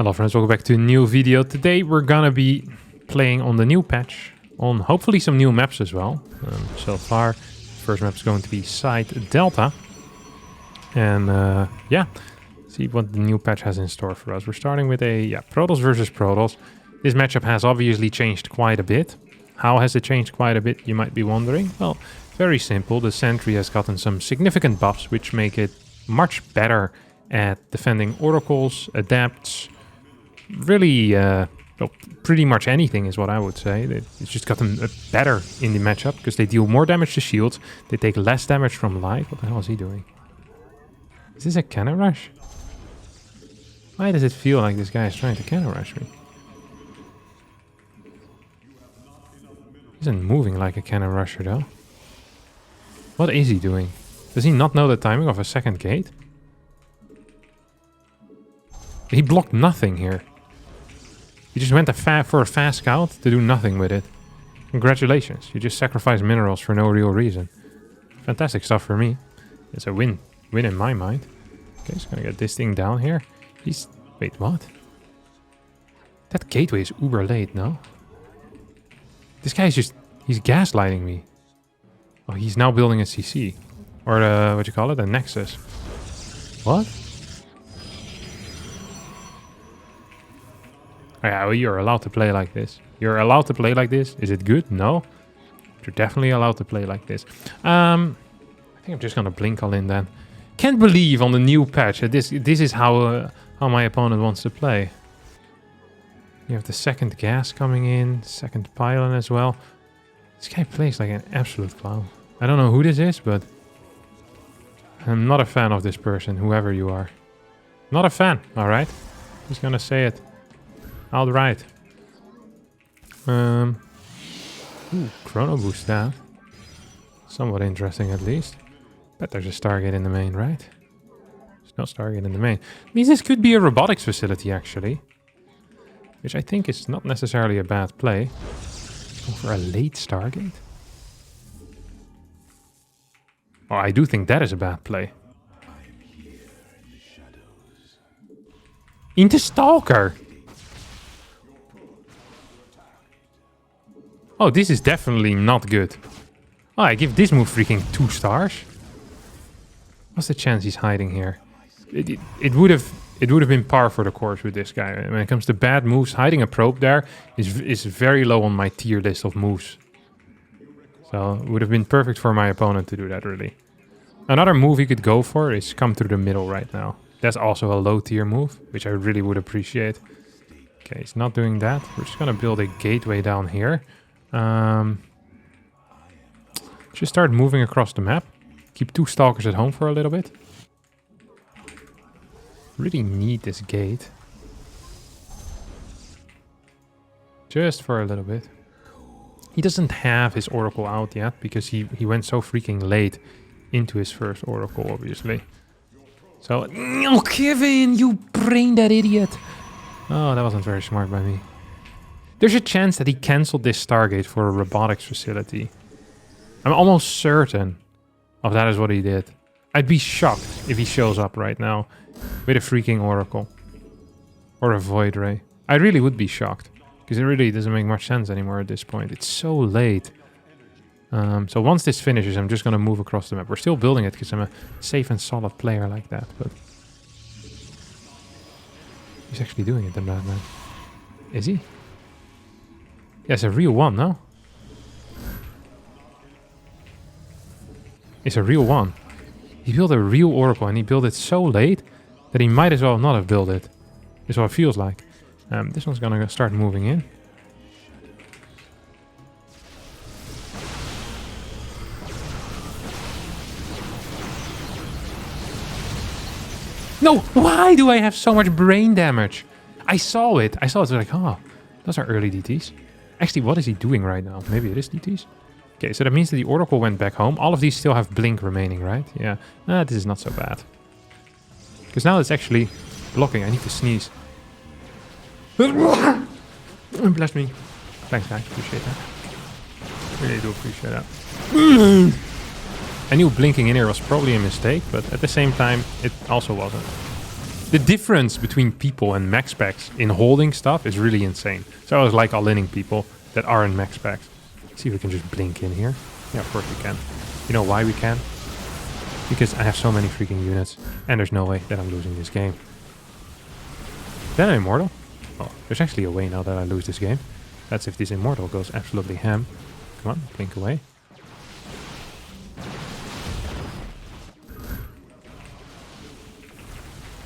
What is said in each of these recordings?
Hello friends, welcome back to a new video. Today we're gonna be playing on the new patch, on hopefully some new maps as well. So far, first map is going to be Side Delta. And yeah, see what the new patch has in store for us. We're starting with a Protoss versus Protoss. This matchup has obviously changed quite a bit. How has it changed quite a bit, you might be wondering? Well, very simple. The Sentry has gotten some significant buffs, which make it much better at defending oracles, adapts, really, well, pretty much anything is what I would say. It's just gotten better in the matchup because they deal more damage to shields. They take less damage from light. What the hell is he doing? Is this a cannon rush? Why does it feel like this guy is trying to cannon rush me? He isn't moving like a cannon rusher though. What is he doing? Does he not know the timing of a second gate? He blocked nothing here. He just went for a fast scout to do nothing with it. Congratulations, you just sacrificed minerals for no real reason. Fantastic stuff for me. It's a win. Win in my mind. Okay, just gonna get this thing down here. Wait, what? That gateway is uber late, no? This guy is he's gaslighting me. Oh, he's now building a CC. Or what you call it? A Nexus. What? Oh, yeah, well, you're allowed to play like this. You're allowed to play like this. Is it good? No. You're definitely allowed to play like this. I think I'm just gonna blink all in then. Can't believe on the new patch that this is how my opponent wants to play. You have the second gas coming in, second pylon as well. This guy plays like an absolute clown. I don't know who this is, but I'm not a fan of this person, whoever you are. Not a fan, alright? Just gonna say it. Outright. Ooh, chrono boost that. Somewhat interesting at least. Bet there's a Stargate in the main, right? There's no Stargate in the main. Means this could be a robotics facility actually. Which I think is not necessarily a bad play. Go for a late Stargate? Oh, I do think that is a bad play. Into Stalker! Oh, this is definitely not good. Oh, I give this move freaking 2 stars. What's the chance he's hiding here? It would have been par for the course with this guy. When it comes to bad moves, hiding a probe there is very low on my tier list of moves. So it would have been perfect for my opponent to do that, really. Another move he could go for is come through the middle right now. That's also a low tier move, which I really would appreciate. Okay, he's not doing that. We're just gonna build a gateway down here. Just start moving across the map. Keep 2 stalkers at home for a little bit. Really need this gate. Just for a little bit. He doesn't have his oracle out yet because he went so freaking late into his first oracle, obviously. So, no, Kevin, you brain that idiot. Oh, that wasn't very smart by me. There's a chance that he cancelled this Stargate for a robotics facility. I'm almost certain of that is what he did. I'd be shocked if he shows up right now with a freaking oracle. Or a void ray. I really would be shocked. Because it really doesn't make much sense anymore at this point. It's so late. So once this finishes, I'm just going to move across the map. We're still building it because I'm a safe and solid player like that. But he's actually doing it, the madman. Is he? Yeah, it's a real one, no? It's a real one. He built a real oracle and he built it so late that he might as well not have built it. Is what it feels like. This one's gonna start moving in. No! Why do I have so much brain damage? I saw it. I saw it. Like, oh, those are early DTs. Actually, what is he doing right now? Maybe it is DTs? Okay, so that means that the Oracle went back home. All of these still have Blink remaining, right? Yeah. This is not so bad. Because now it's actually blocking. I need to sneeze. Bless me. Thanks, guys. Appreciate that. Really do appreciate that. I knew blinking in here was probably a mistake, but at the same time, it also wasn't. The difference between people and max packs in holding stuff is really insane. So I always like all-inning people that are in max packs. See if we can just blink in here. Yeah, of course we can. You know why we can? Because I have so many freaking units, and there's no way that I'm losing this game. Then I'm immortal. Oh, there's actually a way now that I lose this game. That's if this immortal goes absolutely ham. Come on, blink away.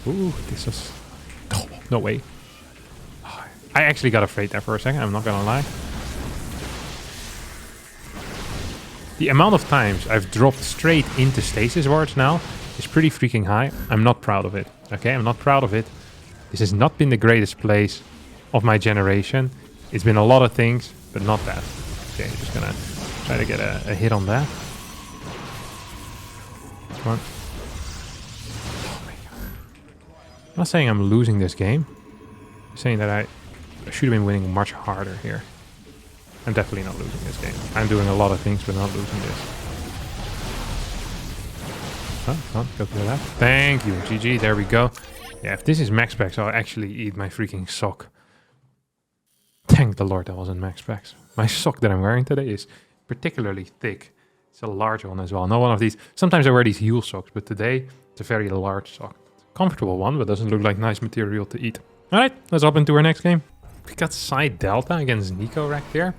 Ooh, this was... Oh, no way. Oh, I actually got afraid there for a second, I'm not gonna lie. The amount of times I've dropped straight into stasis wards now is pretty freaking high. I'm not proud of it, okay? I'm not proud of it. This has not been the greatest place of my generation. It's been a lot of things, but not that. Okay, just gonna try to get a hit on that. Come on. I'm not saying I'm losing this game. I'm saying that I should have been winning much harder here. I'm definitely not losing this game. I'm doing a lot of things, but not losing this. Oh, go through that. Thank you, GG. There we go. Yeah, if this is max packs, I'll actually eat my freaking sock. Thank the Lord that wasn't max packs. My sock that I'm wearing today is particularly thick. It's a large one as well. Not one of these. Sometimes I wear these heel socks, but today it's a very large sock. Comfortable one, but doesn't look like nice material to eat. Alright, let's hop into our next game. We got side Delta against Nico right there.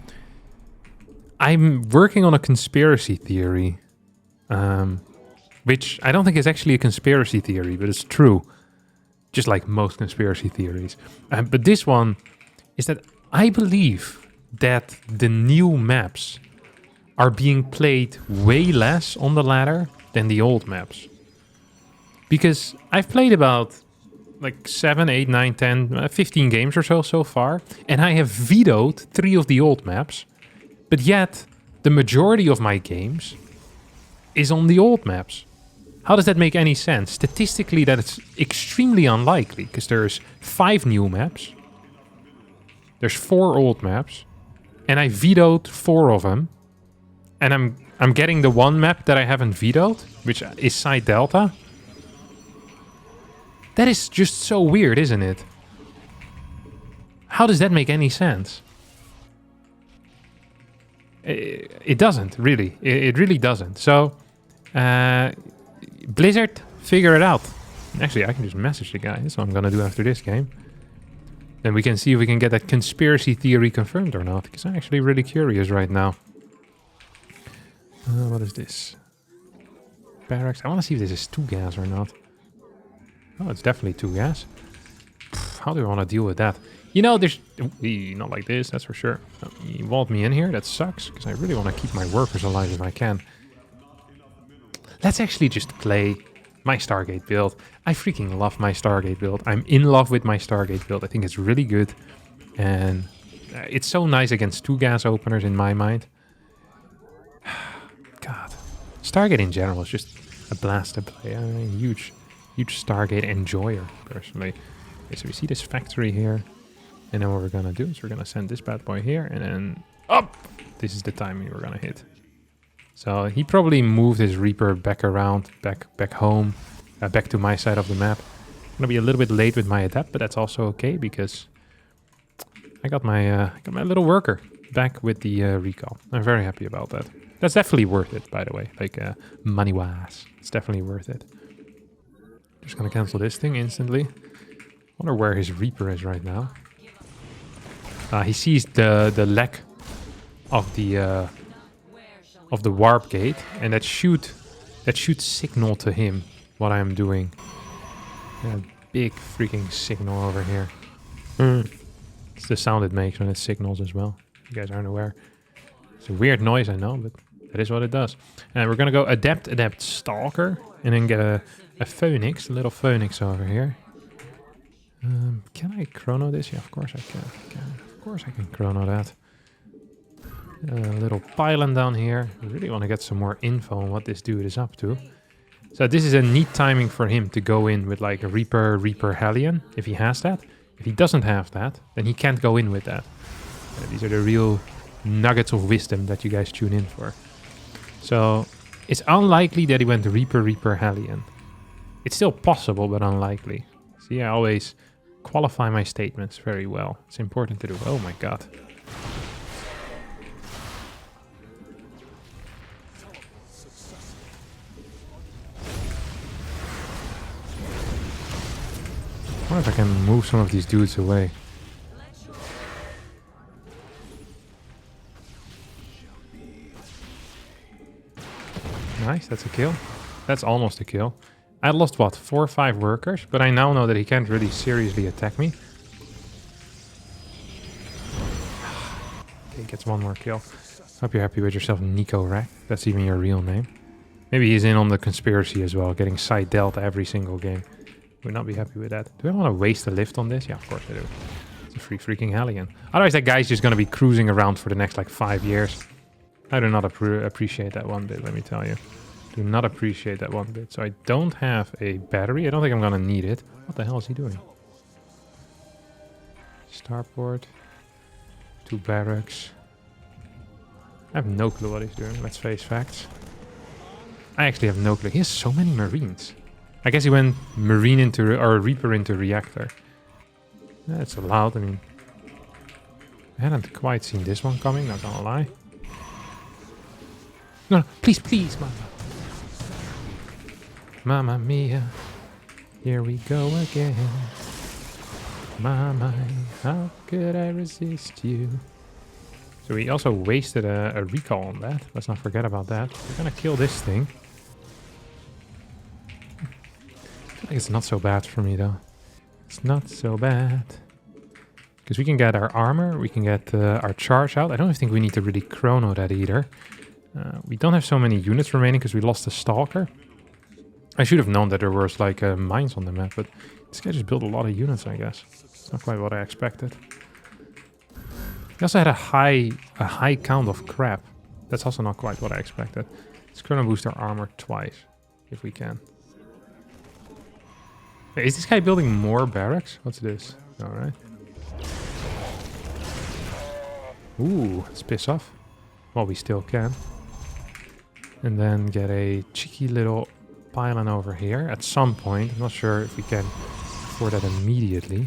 I'm working on a conspiracy theory. Which I don't think is actually a conspiracy theory, but it's true. Just like most conspiracy theories. But this one is that I believe that the new maps are being played way less on the ladder than the old maps. Because I've played about like 7, 8, 9, 10, 15 games or so far. And I have vetoed 3 of the old maps. But yet, the majority of my games is on the old maps. How does that make any sense? Statistically, that is extremely unlikely. Because there's 5 new maps. There's 4 old maps. And I vetoed 4 of them. And I'm getting the one map that I haven't vetoed. Which is Side Delta. That is just so weird, isn't it? How does that make any sense? It doesn't, really. It really doesn't. So, Blizzard, figure it out. Actually, I can just message the guy. That's what I'm going to do after this game. Then we can see if we can get that conspiracy theory confirmed or not. Because I'm actually really curious right now. What is this? Barracks. I want to see if this is 2 gas or not. Oh, it's definitely 2 gas. How do I want to deal with that? You know, there's... not like this, that's for sure. You walled me in here, that sucks. Because I really want to keep my workers alive if I can. Let's actually just play my Stargate build. I freaking love my Stargate build. I'm in love with my Stargate build. I think it's really good. And it's so nice against 2 gas openers in my mind. God. Stargate in general is just a blast to play. I'm a huge Stargate enjoyer, personally. Okay, so we see this factory here. And then what we're gonna do is we're gonna send this bad boy here. And then up! This is the timing we're gonna hit. So he probably moved his Reaper back around, back home, back to my side of the map. I'm gonna be a little bit late with my adapt, but that's also okay because I got my little worker back with the recall. I'm very happy about that. That's definitely worth it, by the way. Like money-wise, it's definitely worth it. Just gonna cancel this thing instantly. Wonder where his Reaper is right now. He sees the lack of the warp gate, and that should signal to him what I'm doing. Yeah, big freaking signal over here. It's the sound it makes when it signals as well. You guys aren't aware. It's a weird noise, I know, but that is what it does. And we're gonna go adapt stalker, and then get a phoenix, a little phoenix over here. Can I chrono this? Yeah, of course I can. Of course I can chrono that. A little pylon down here. I really want to get some more info on what this dude is up to. So this is a neat timing for him to go in with like a Reaper Hellion, if he has that. If he doesn't have that, then he can't go in with that. These are the real nuggets of wisdom that you guys tune in for. So it's unlikely that he went Reaper Hellion. It's still possible, but unlikely. See, I always qualify my statements very well. It's important to do. Oh my god. I wonder if I can move some of these dudes away. Nice, that's a kill. That's almost a kill. I lost, what, 4 or 5 workers, but I now know that he can't really seriously attack me. Okay, gets 1 more kill. Hope you're happy with yourself, Nico Rack. That's even your real name. Maybe he's in on the conspiracy as well, getting side delta every single game. Would not be happy with that. Do I want to waste a lift on this? Yeah, of course I do. It's a free freaking Hellion. Otherwise that guy's just going to be cruising around for the next like 5 years. I do not appreciate that one bit, let me tell you. Do not appreciate that one bit. So I don't have a battery. I don't think I'm going to need it. What the hell is he doing? Starport. 2 barracks. I have no clue what he's doing. Let's face facts. I actually have no clue. He has so many Marines. I guess he went Marine into, or Reaper into Reactor. That's allowed, I mean. I hadn't quite seen this one coming, not gonna lie. No, please, please, Mama. Mamma mia. Here we go again. Mama, how could I resist you? So we also wasted a recall on that. Let's not forget about that. We're gonna kill this thing. I feel like it's not so bad for me though. It's not so bad. Because we can get our armor, we can get our charge out. I don't think we need to really chrono that either. We don't have so many units remaining because we lost a stalker. I should have known that there was like mines on the map, but this guy just built a lot of units, I guess. It's not quite what I expected. He also had a high count of crap. That's also not quite what I expected. Let's chrono boost our armor twice, if we can. Wait, is this guy building more barracks? What's this? Alright. Ooh, let's piss off. Well, we still can. And then get a cheeky little pylon over here at some point. I'm not sure if we can afford that immediately.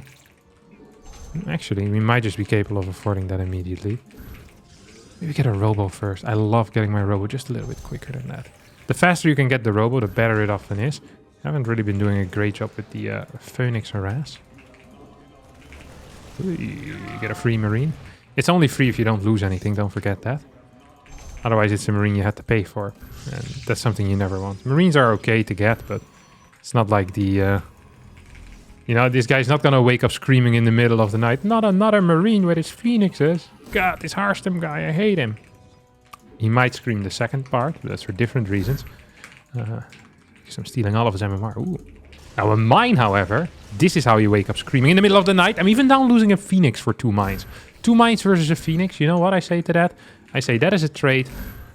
Actually, we might just be capable of affording that immediately. Maybe get a robo first. I love getting my robo just a little bit quicker than that. The faster you can get the robo, the better it often is. I haven't really been doing a great job with the Phoenix harass. Ooh, you get a free Marine. It's only free if you don't lose anything, don't forget that. Otherwise it's a Marine you had to pay for. And that's something you never want. Marines are okay to get, but it's not like the... you know, this guy's not gonna wake up screaming in the middle of the night. Not another Marine with his Phoenixes. God, this Harstem guy, I hate him. He might scream the second part, but that's for different reasons. Because I'm stealing all of his MMR. Ooh. Now a mine, however, this is how you wake up screaming in the middle of the night. I'm even down losing a Phoenix for 2 mines. 2 mines versus a Phoenix. You know what I say to that? I say that is a trait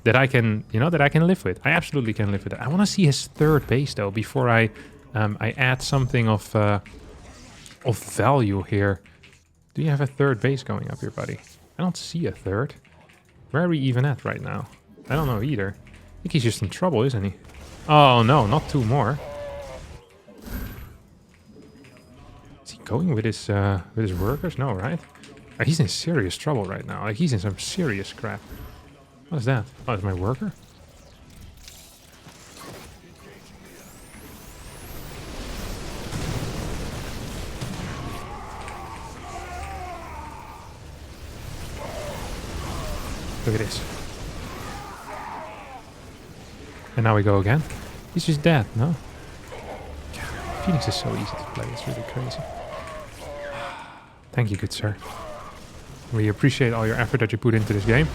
that I can, you know, that I can live with. I absolutely can live with it. I want to see his 3rd base though before I add something of value here. Do you have a 3rd base going up here, buddy? I don't see a 3rd. Where are we even at right now? I don't know either. I think he's just in trouble, isn't he? Oh no, not 2 more. Is he going with his workers? No, right? He's in serious trouble right now. Like, he's in some serious crap. What is that? Oh, it's my worker? Look at this. And now we go again. He's just dead, no? God, Phoenix is so easy to play. It's really crazy. Thank you, good sir. We appreciate all your effort that you put into this game.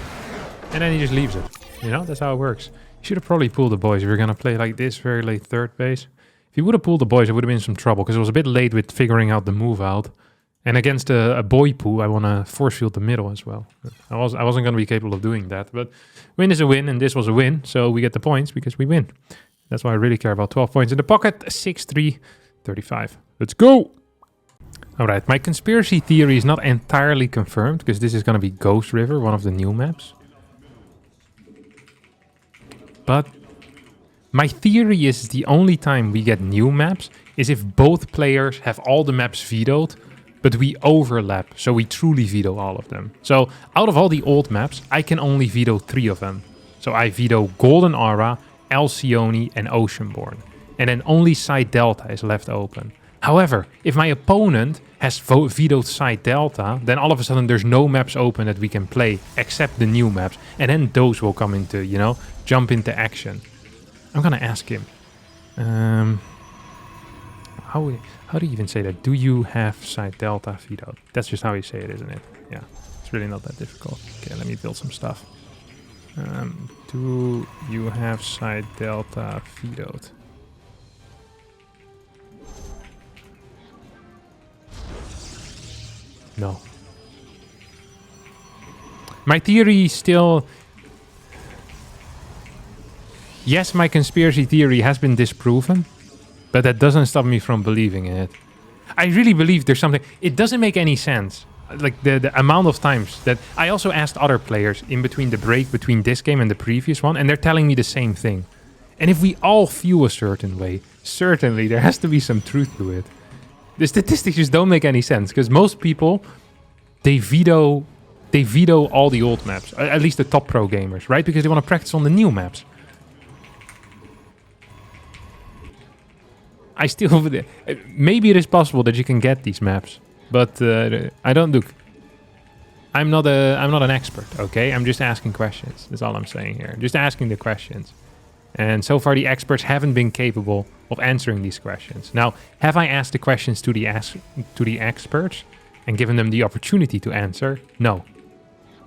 And then he just leaves it. You know, that's how it works. You should have probably pulled the boys if you're going to play like this very late 3rd base. If you would have pulled the boys, I would have been in some trouble. Because it was a bit late with figuring out the move out. And against a boy pool, I want to force field the middle as well. I wasn't going to be capable of doing that. But win is a win, and this was a win. So we get the points because we win. That's why I really care about 12 points in the pocket. 6-3, 35. Let's go! Alright, my conspiracy theory is not entirely confirmed, because this is going to be Ghost River, one of the new maps. But My theory is the only time we get new maps is if both players have all the maps vetoed, but we overlap, so we truly veto all of them. So out of all the old maps, I can only veto 3 of them. So I veto Golden Aura, Alcyone, and Oceanborn. And then only Side Delta is left open. However, if my opponent has vetoed Side Delta, then all of a sudden there's no maps open that we can play except the new maps. And then those will come into, you know, jump into action. I'm gonna ask him. How do you even say that? Do you have Side Delta vetoed? That's just how you say it, isn't it? Yeah, it's really not that difficult. Okay, let me build some stuff. Do you have Side Delta vetoed? No. My theory still... Yes, my conspiracy theory has been disproven, but that doesn't stop me from believing in it. I really believe there's something... It doesn't make any sense. Like the amount of times that... I also asked other players in between the break between this game and the previous one, and they're telling me the same thing. And if we all feel a certain way, certainly there has to be some truth to it. The statistics just don't make any sense, because most people, they veto all the old maps. At least the top pro gamers, right? Because they want to practice on the new maps. I still... Maybe it is possible that you can get these maps, but I don't look. I'm not an expert, okay? I'm just asking questions. That's all I'm saying here. Just asking the questions. And so far the experts haven't been capable of answering these questions. Now, have I asked the questions to the experts and given them the opportunity to answer? No.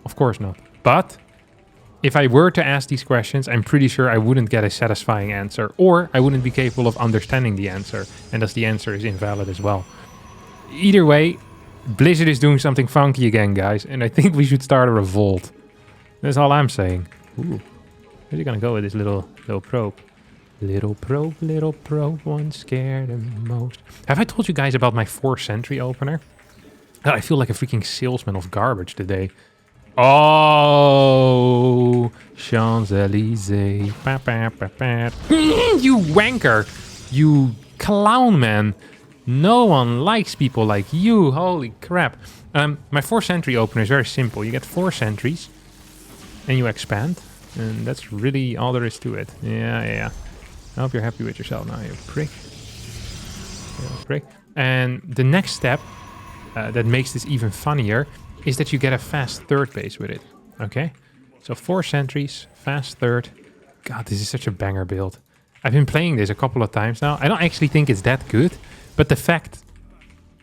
Of course not. But if I were to ask these questions, I'm pretty sure I wouldn't get a satisfying answer, or I wouldn't be capable of understanding the answer, and thus the answer is invalid as well. Either way, Blizzard is doing something funky again, guys, and I think we should start a revolt. That's all I'm saying. Ooh. Where's he gonna go with this little probe? Little probe, one scared the most. Have I told you guys about my 4-sentry opener? I feel like a freaking salesman of garbage today. Oh, Champs-Élysées. You wanker. You clown, man. No one likes people like you. Holy crap. My 4-sentry opener is very simple. You get 4 sentries and you expand. And that's really all there is to it. Yeah. I hope you're happy with yourself now, you prick. And the next step that makes this even funnier is that you get a fast third base with it. Okay? So 4 sentries, fast third. God, this is such a banger build. I've been playing this a couple of times now. I don't actually think it's that good, but the fact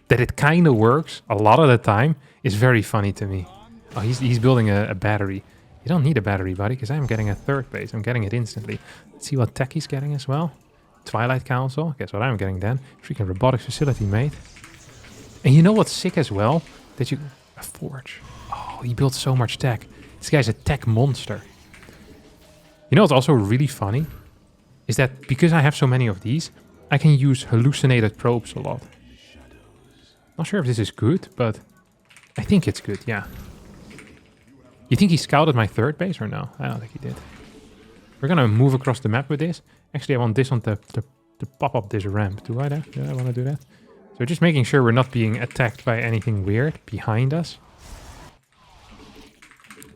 that it kind of works a lot of the time is very funny to me. Oh, he's building a battery. You don't need a battery, buddy, because I'm getting a third base. I'm getting it instantly. Let's see what tech he's getting as well. Twilight Council. Guess what I'm getting then? Freaking robotics facility, mate. And you know what's sick as well? That you... A forge. Oh, he built so much tech. This guy's a tech monster. You know what's also really funny? Is that because I have so many of these, I can use hallucinated probes a lot. Not sure if this is good, but I think it's good, yeah. You think he scouted my third base or no? I don't think he did. We're gonna move across the map with this. Actually, I want this one to pop up this ramp. Do I want to do that? So just making sure we're not being attacked by anything weird behind us.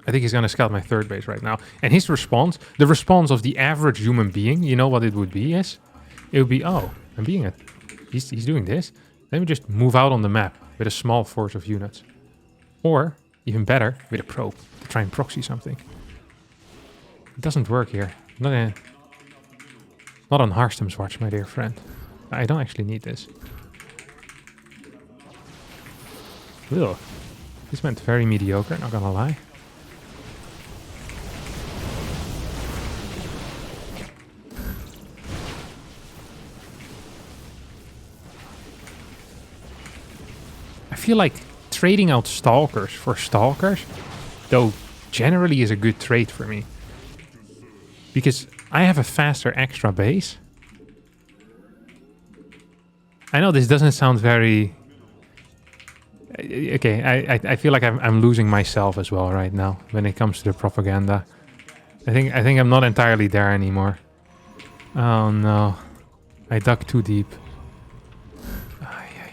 I think he's gonna scout my third base right now. And his response, the response of the average human being, you know what it would be is? It would be, oh, he's doing this. Let me just move out on the map with a small force of units. Or, even better, with a probe to try and proxy something. It doesn't work here. Not on Harstem's watch, my dear friend. I don't actually need this. Ugh. This went very mediocre, not gonna lie. I feel like trading out stalkers for stalkers, though, generally is a good trade for me. Because I have a faster extra base. I know this doesn't sound very... Okay, I feel like I'm losing myself as well right now when it comes to the propaganda. I think I'm not entirely there anymore. Oh no. I dug too deep. Ay, ay,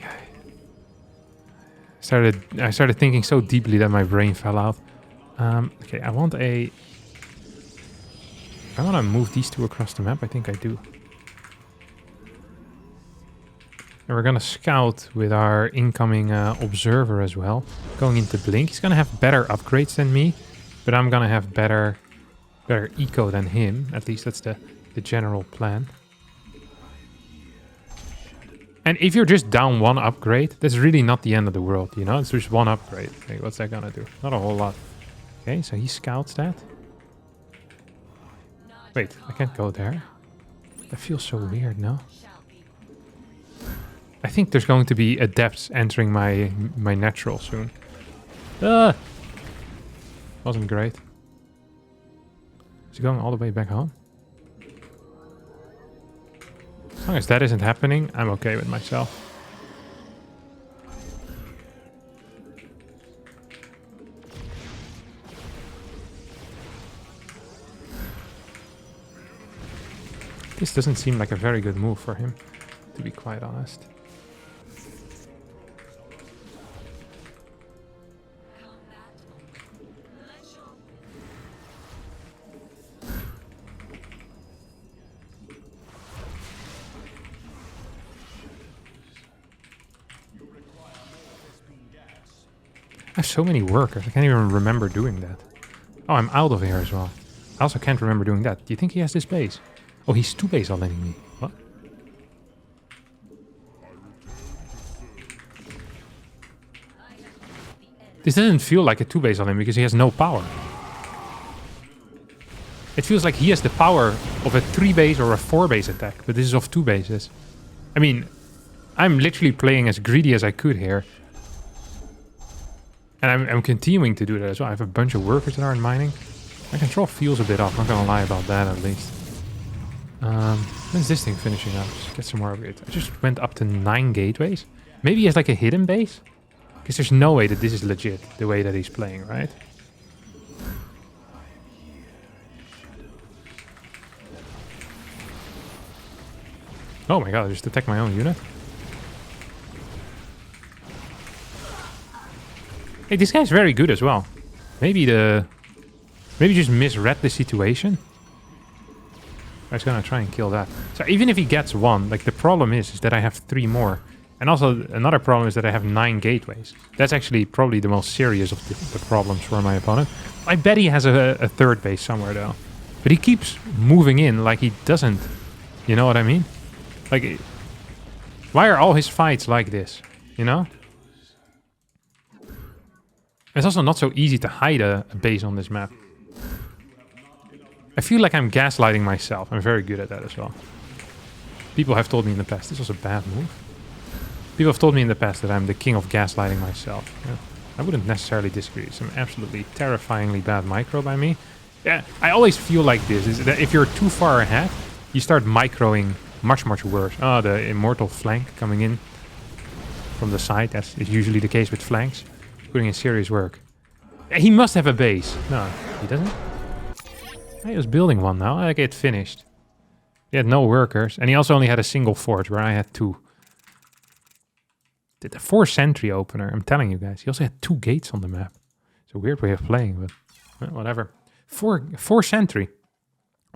ay. I started thinking so deeply that my brain fell out. Okay, I want to move these two across the map. I think I do. And we're gonna scout with our incoming observer as well. Going into Blink. He's gonna have better upgrades than me, but I'm gonna have better eco than him. At least that's the general plan. And if you're just down one upgrade, that's really not the end of the world, you know? It's just one upgrade. Okay, what's that gonna do? Not a whole lot. Okay, so he scouts that. Wait, I can't go there. That feels so weird, no? I think there's going to be adepts entering my natural soon. Wasn't great. Is he going all the way back home? As long as that isn't happening, I'm okay with myself. This doesn't seem like a very good move for him, to be quite honest. I have so many workers, I can't even remember doing that. Oh, I'm out of here as well. I also can't remember doing that. Do you think he has this base? Oh, he's 2 base letting me. What? This doesn't feel like a 2 base on him because he has no power. It feels like he has the power of a 3 base or a 4 base attack, but this is of 2 bases. I mean, I'm literally playing as greedy as I could here. And I'm continuing to do that as well. I have a bunch of workers that aren't mining. My control feels a bit off, not gonna lie about that at least. When's this thing finishing up? Just get some more upgrades. I just went up to 9 gateways. Maybe he has like a hidden base? Because there's no way that this is legit, the way that he's playing, right? Oh my god, I just attacked my own unit. Hey, this guy's very good as well. Maybe just misread the situation. I was gonna try and kill that. So even if he gets 1, like the problem is that I have 3 more. And also another problem is that I have 9 gateways. That's actually probably the most serious of the problems for my opponent. I bet he has a 3rd base somewhere though. But he keeps moving in like he doesn't. You know what I mean? Like, why are all his fights like this? You know? It's also not so easy to hide a base on this map. I feel like I'm gaslighting myself. I'm very good at that as well. People have told me in the past this was a bad move. People have told me in the past that I'm the king of gaslighting myself. Yeah, I wouldn't necessarily disagree. Some absolutely terrifyingly bad micro by me. Yeah, I always feel like this, is that if you're too far ahead, you start microing much, much worse. Oh, the immortal flank coming in from the side. That's usually the case with flanks. Putting in serious work. He must have a base. No, he doesn't. He was building one now. I get finished. He had no workers. And he also only had a single forge where I had 2. Did a 4 sentry opener. I'm telling you guys. He also had 2 gates on the map. It's a weird way of playing, but well, whatever. 4 sentry.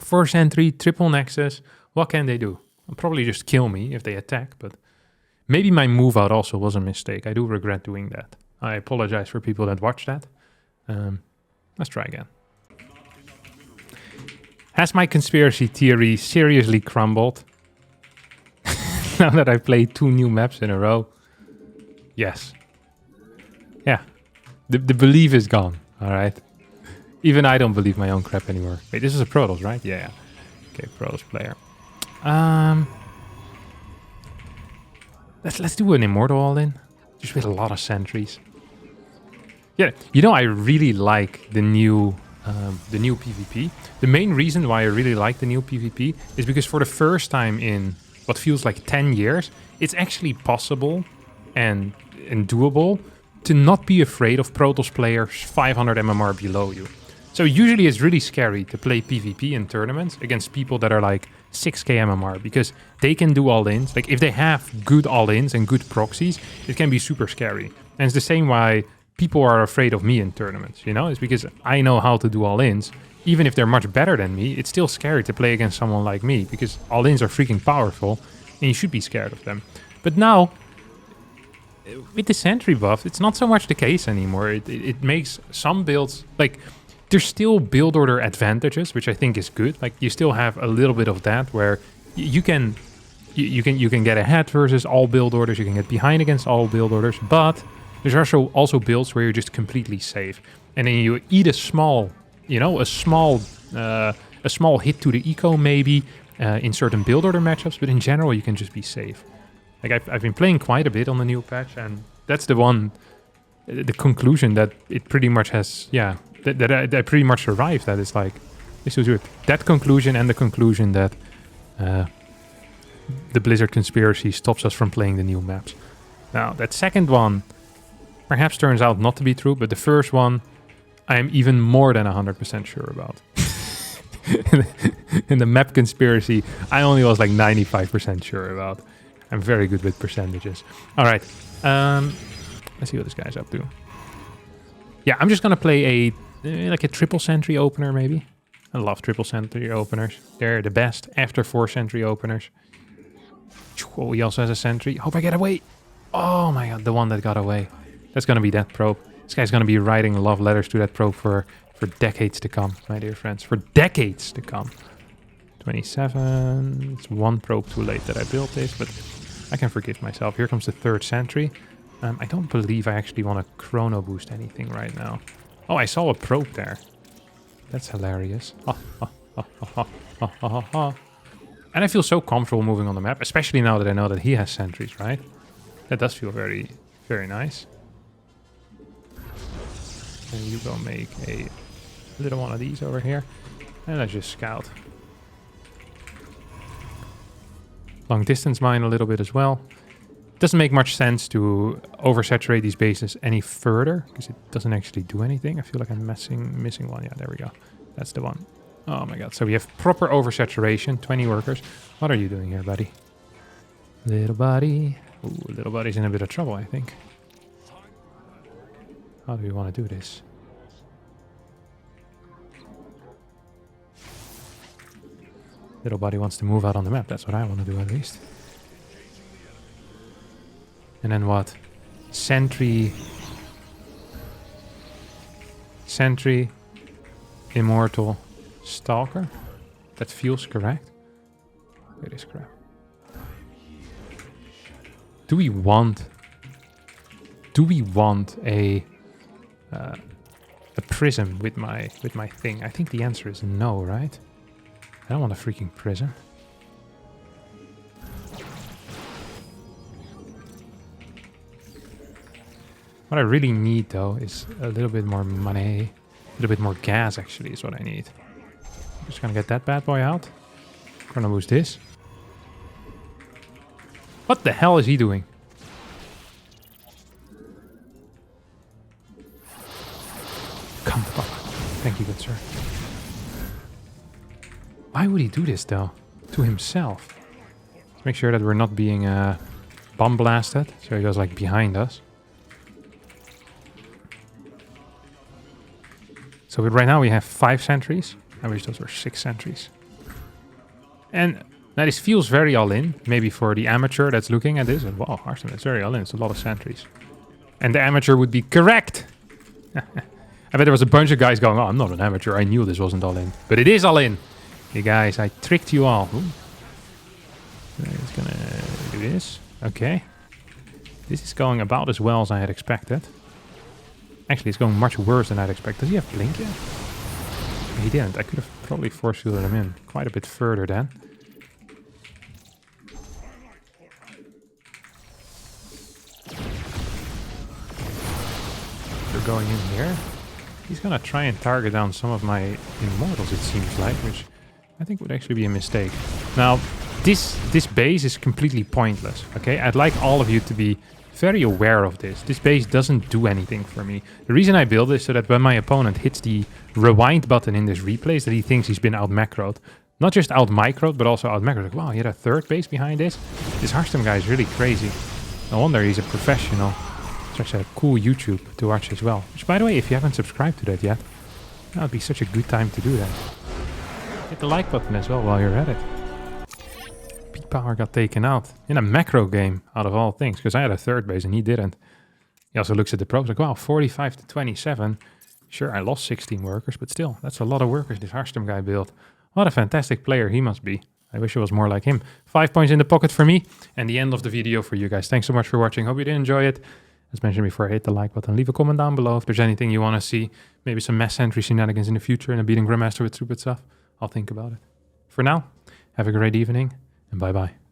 4 sentry, triple nexus. What can they do? They'll probably just kill me if they attack, but maybe my move out also was a mistake. I do regret doing that. I apologize for people that watch that. Let's try again. Has my conspiracy theory seriously crumbled? Now that I played 2 new maps in a row? Yes. Yeah. The belief is gone, alright? Even I don't believe my own crap anymore. Wait, this is a Protoss, right? Yeah. Okay, Protoss player. Let's do an Immortal all-in. Just with a lot of sentries. Yeah, you know, I really like the new PvP. The main reason why I really like the new PvP is because for the first time in what feels like 10 years, it's actually possible and doable to not be afraid of Protoss players 500 MMR below you. So usually it's really scary to play PvP in tournaments against people that are like 6k MMR because they can do all-ins. Like if they have good all-ins and good proxies, it can be super scary. And it's the same why people are afraid of me in tournaments, you know? It's because I know how to do all-ins. Even if they're much better than me, it's still scary to play against someone like me because all-ins are freaking powerful and you should be scared of them. But now, with the sentry buff, it's not so much the case anymore. It makes some builds, like, there's still build order advantages, which I think is good. Like, you still have a little bit of that where you can get ahead versus all build orders, you can get behind against all build orders, but there's also builds where you're just completely safe. And then you eat a small, you know, a small hit to the eco maybe in certain build order matchups, but in general you can just be safe. Like I've been playing quite a bit on the new patch, and that's the conclusion that it pretty much has, yeah, that I pretty much arrived at. It's like, this was good. That conclusion and the conclusion that the Blizzard conspiracy stops us from playing the new maps. Now, that second one perhaps turns out not to be true, but the first one I am even more than 100% sure about. In the map conspiracy, I only was like 95% sure about. I'm very good with percentages. All right, let's see what this guy's up to. Yeah, I'm just gonna play like a triple sentry opener maybe. I love triple sentry openers. They're the best after 4 sentry openers. Oh, he also has a sentry. Hope I get away. Oh my god, the one that got away. That's gonna be that probe. This guy's gonna be writing love letters to that probe for decades to come, my dear friends. For decades to come. 27. It's 1 probe too late that I built this, but I can forgive myself. Here comes the 3rd sentry. I don't believe I actually want to chrono boost anything right now. Oh, I saw a probe there. That's hilarious. And I feel so comfortable moving on the map, especially now that I know that he has sentries, right? That does feel very, very nice. And you go make a little one of these over here. And let's just scout. Long distance mine a little bit as well. Doesn't make much sense to oversaturate these bases any further because it doesn't actually do anything. I feel like I'm missing one. Yeah, there we go. That's the one. Oh my god. So we have proper oversaturation, 20 workers. What are you doing here, buddy? Little buddy. Ooh, little buddy's in a bit of trouble, I think. How do we want to do this? Little buddy wants to move out on the map. That's what I want to do, at least. And then what? Sentry, Immortal, Stalker. That feels correct. It is correct. Do we want a prism with my thing? I think the answer is no, right? I don't want a freaking prism. What I really need, though, is a little bit more money. A little bit more gas, actually, is what I need. I'm just gonna get that bad boy out. Gonna boost this. What the hell is he doing? Come on. Thank you, good sir. Why would he do this, though? To himself. Let's make sure that we're not being bomb blasted. So he goes, like, behind us. So right now we have 5 sentries. I wish those were 6 sentries. And now this feels very all-in. Maybe for the amateur that's looking at this. And wow, Harstem, that's very all-in. It's a lot of sentries. And the amateur would be correct. I bet there was a bunch of guys going, oh, I'm not an amateur. I knew this wasn't all-in. But it is all-in. Hey guys, I tricked you all. Ooh. It's gonna do this. Okay. This is going about as well as I had expected. Actually, it's going much worse than I'd expected. Does he have blink yet? He didn't. I could have probably force fielded him in quite a bit further then. They're going in here. He's gonna try and target down some of my immortals, it seems like, which I think would actually be a mistake. Now, this base is completely pointless, okay? I'd like all of you to be very aware of this. This base doesn't do anything for me. The reason I build is so that when my opponent hits the rewind button in this replay is that he thinks he's been out-macroed. Not just out-microed, but also out-macroed. Like, wow, he had a third base behind this? This Harstem guy is really crazy. No wonder he's a professional. It's actually a cool YouTube to watch as well. Which, by the way, if you haven't subscribed to that yet, that would be such a good time to do that. Hit the like button as well while you're at it. P-Power got taken out in a macro game, out of all things, because I had a third base and he didn't. He also looks at the probes like, wow, 45 to 27. Sure, I lost 16 workers, but still, that's a lot of workers this Harstem guy built. What a fantastic player he must be. I wish I was more like him. 5 points in the pocket for me, and the end of the video for you guys. Thanks so much for watching. Hope you did enjoy it. As mentioned before, hit the like button. Leave a comment down below if there's anything you want to see. Maybe some mass entry shenanigans in the future and a beating Grandmaster with stupid stuff. I'll think about it. For now, have a great evening, and bye-bye.